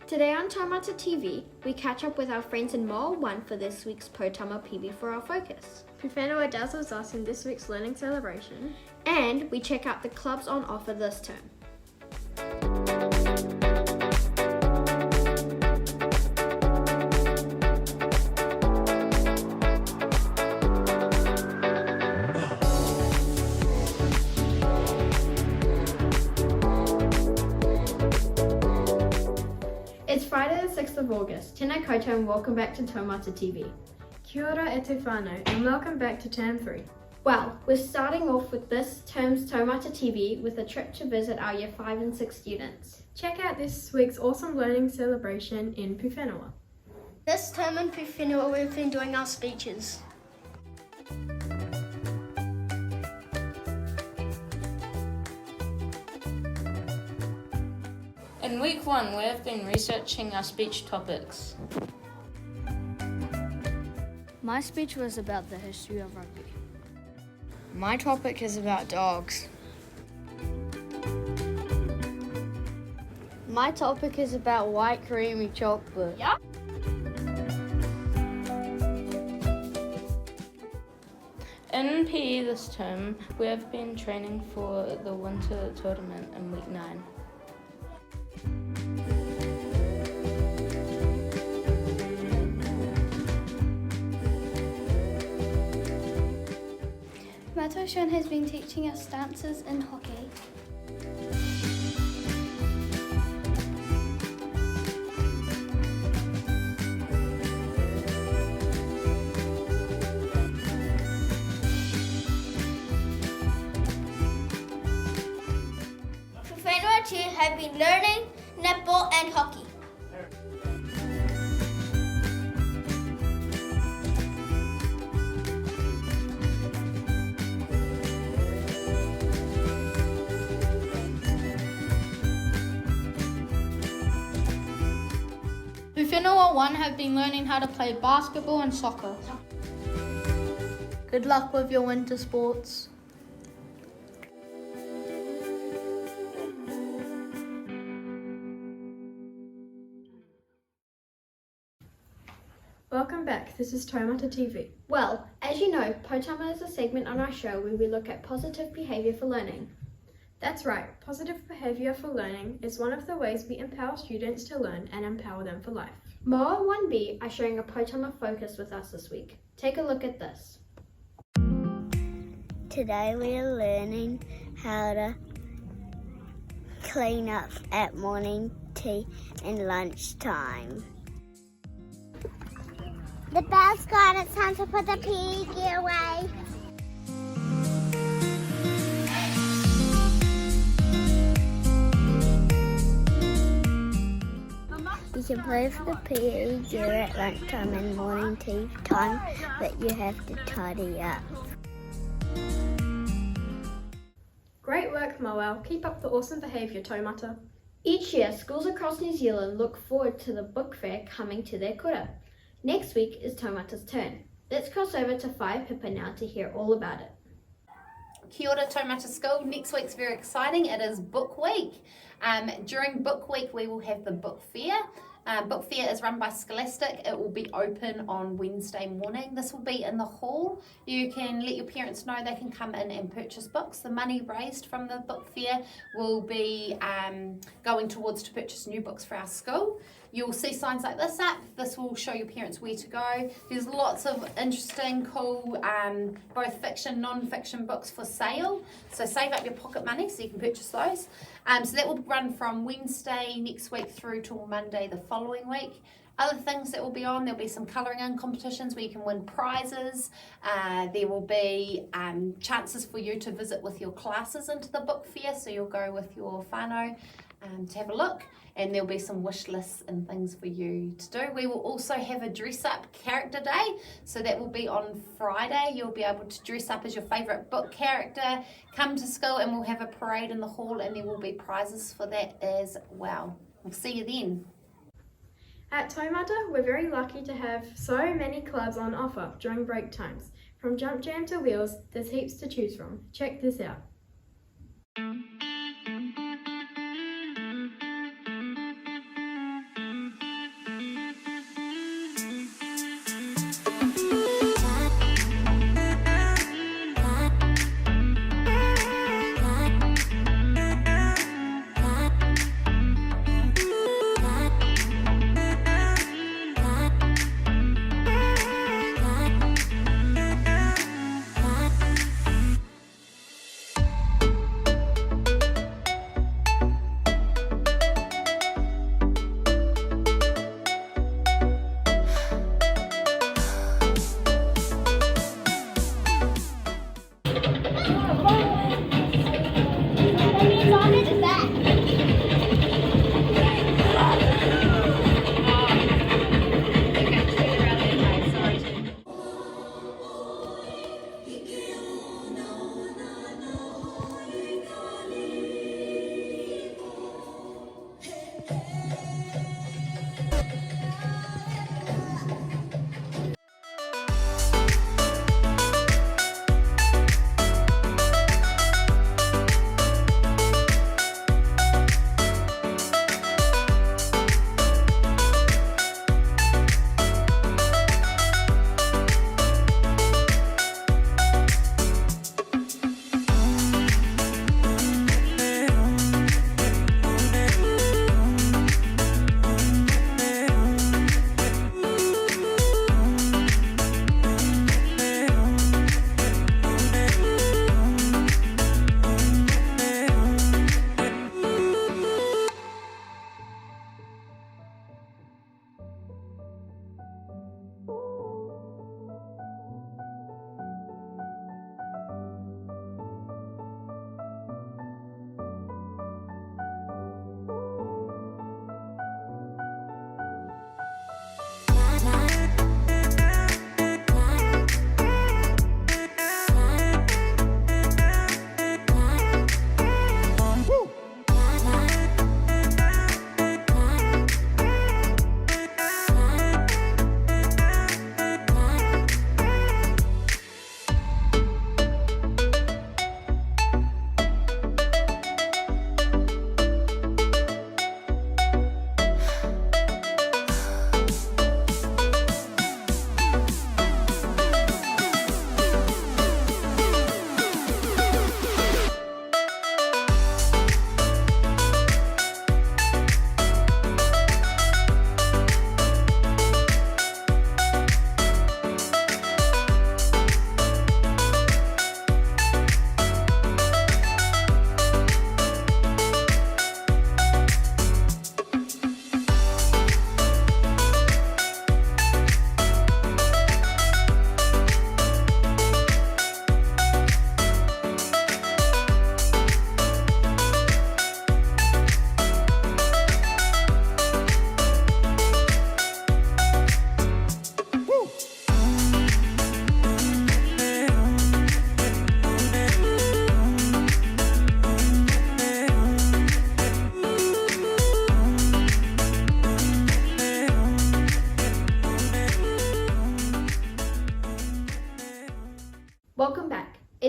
Today on Taumata TV, we catch up with our friends in Moa 1 for this week's Taumata PB for our focus. Pūwhenua dazzles us in this week's learning celebration. And we check out the clubs on offer this term. It's Friday the 6th of August. Tēnā koutou and welcome back to Taumata TV. Kia ora e te whānau and welcome back to Term 3. Well, we're starting off with this term's Taumata TV with a trip to visit our Year 5 and 6 students. Check out this week's awesome learning celebration in Pūwhenua. This term in Pūwhenua we've been doing our speeches. In week 1, we have been researching our speech topics. My speech was about the history of rugby. My topic is about dogs. My topic is about white creamy chocolate. Yep. In PE this term, we have been training for the winter tournament in week 9. Matoshan has been teaching us stances in hockey. Pūwhenua too have been learning netball and hockey. Pūwhenua 1 have been learning how to play basketball and soccer. Good luck with your winter sports. Welcome back, this is Taumata TV. Well, as you know, Potama is a segment on our show where we look at positive behaviour for learning. That's right, positive behaviour for learning is one of the ways we empower students to learn and empower them for life. Moa 1B are sharing a Potama focus with us this week. Take a look at this. Today we are learning how to clean up at morning tea and lunchtime. The bell's gone, it's time to put the PE gear away. You can play with the PE gear at lunchtime and morning tea time, but you have to tidy up. Great work, Moel. Keep up the awesome behaviour, Taumata. Each year, schools across New Zealand look forward to the book fair coming to their kura. Next week is Taumata's turn. Let's cross over to Whaipipa now to hear all about it. Kia ora Taumata School. Next week's very exciting. It is Book Week. During Book Week we will have the book fair. Book fair is run by Scholastic. It will be open on Wednesday morning. This will be in the hall. You can let your parents know they can come in and purchase books. The money raised from the book fair will be going towards to purchase new books for our school. You'll see signs like this up. This will show your parents where to go. There's lots of interesting, cool, both fiction, non-fiction books for sale. So save up your pocket money so you can purchase those. So that will run from Wednesday next week through till Monday the following week. Other things that will be on, there'll be some colouring in competitions where you can win prizes. There will be chances for you to visit with your classes into the book fair, so you'll go with your whānau to have a look, and there'll be some wish lists and things for you to do. We will also have a dress up character day, so that will be on Friday. You'll be able to dress up as your favourite book character, come to school, and we'll have a parade in the hall, and there will be prizes for that as well. We'll see you then. At Taumata, we're very lucky to have so many clubs on offer during break times. From Jump Jam to Wheels, there's heaps to choose from. Check this out.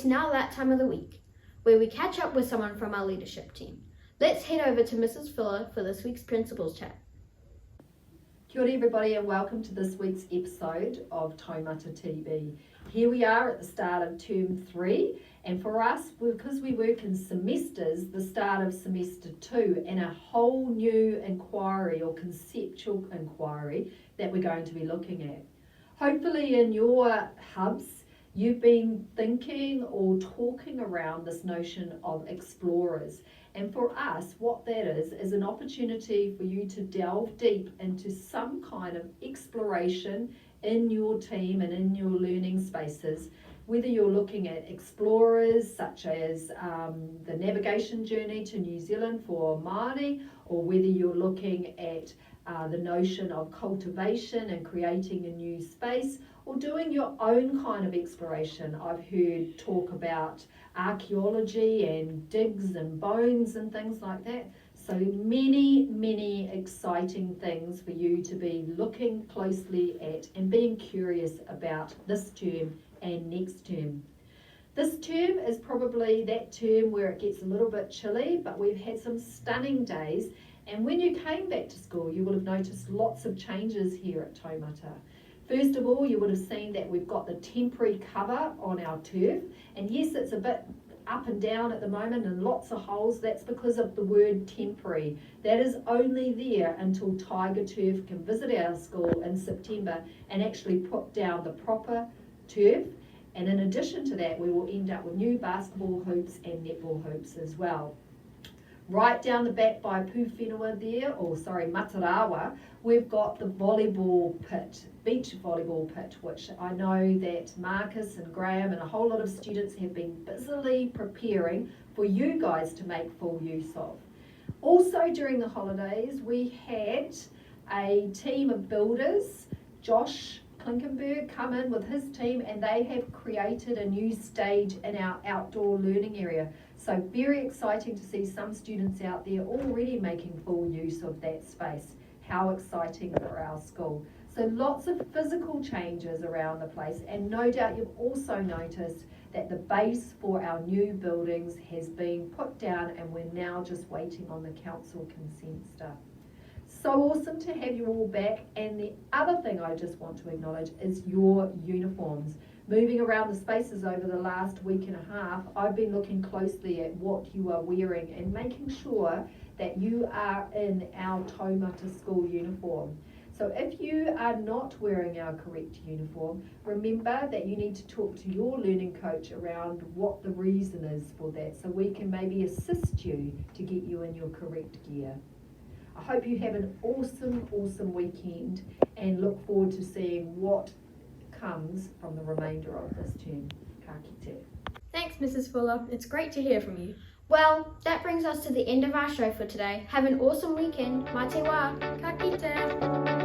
it's now that time of the week where we catch up with someone from our leadership team. Let's head over to Mrs. Fuller for this week's Principals Chat. Kia ora everybody and welcome to this week's episode of Taumata TV. Here we are at the start of term 3, and for us, because we work in semesters, the start of semester 2 and a whole new inquiry or conceptual inquiry that we're going to be looking at. Hopefully in your hubs, you've been thinking or talking around this notion of explorers. And for us, what that is an opportunity for you to delve deep into some kind of exploration in your team and in your learning spaces, whether you're looking at explorers such as the navigation journey to New Zealand for Māori, or whether you're looking at the notion of cultivation and creating a new space, or doing your own kind of exploration. I've heard talk about archaeology and digs and bones and things like that. So many exciting things for you to be looking closely at and being curious about this term and next term. This term is probably that term where it gets a little bit chilly, but we've had some stunning days. And when you came back to school, you will have noticed lots of changes here at Taumata. First of all, you would have seen that we've got the temporary cover on our turf. And yes, it's a bit up and down at the moment and lots of holes. That's because of the word temporary. That is only there until Tiger Turf can visit our school in September and actually put down the proper turf. And in addition to that, we will end up with new basketball hoops and netball hoops as well. Right down the back by Pūwhenua there, Matarawa, we've got the volleyball pit, beach volleyball pit, which I know that Marcus and Graham and a whole lot of students have been busily preparing for you guys to make full use of. Also during the holidays, we had a team of builders, Josh Klinkenberg, come in with his team, and they have created a new stage in our outdoor learning area. So very exciting to see some students out there already making full use of that space. How exciting for our school. So lots of physical changes around the place, and no doubt you've also noticed that the base for our new buildings has been put down, and we're now just waiting on the council consent stuff. So awesome to have you all back. And the other thing I just want to acknowledge is your uniforms. Moving around the spaces over the last week and a half, I've been looking closely at what you are wearing and making sure that you are in our Taumata school uniform. So if you are not wearing our correct uniform, remember that you need to talk to your learning coach around what the reason is for that, so we can maybe assist you to get you in your correct gear. I hope you have an awesome weekend and look forward to seeing what comes from the remainder of this term. Ka kite. Thanks, Mrs. Fuller. It's great to hear from you. Well, that brings us to the end of our show for today. Have an awesome weekend. Mā te wā. Ka kite.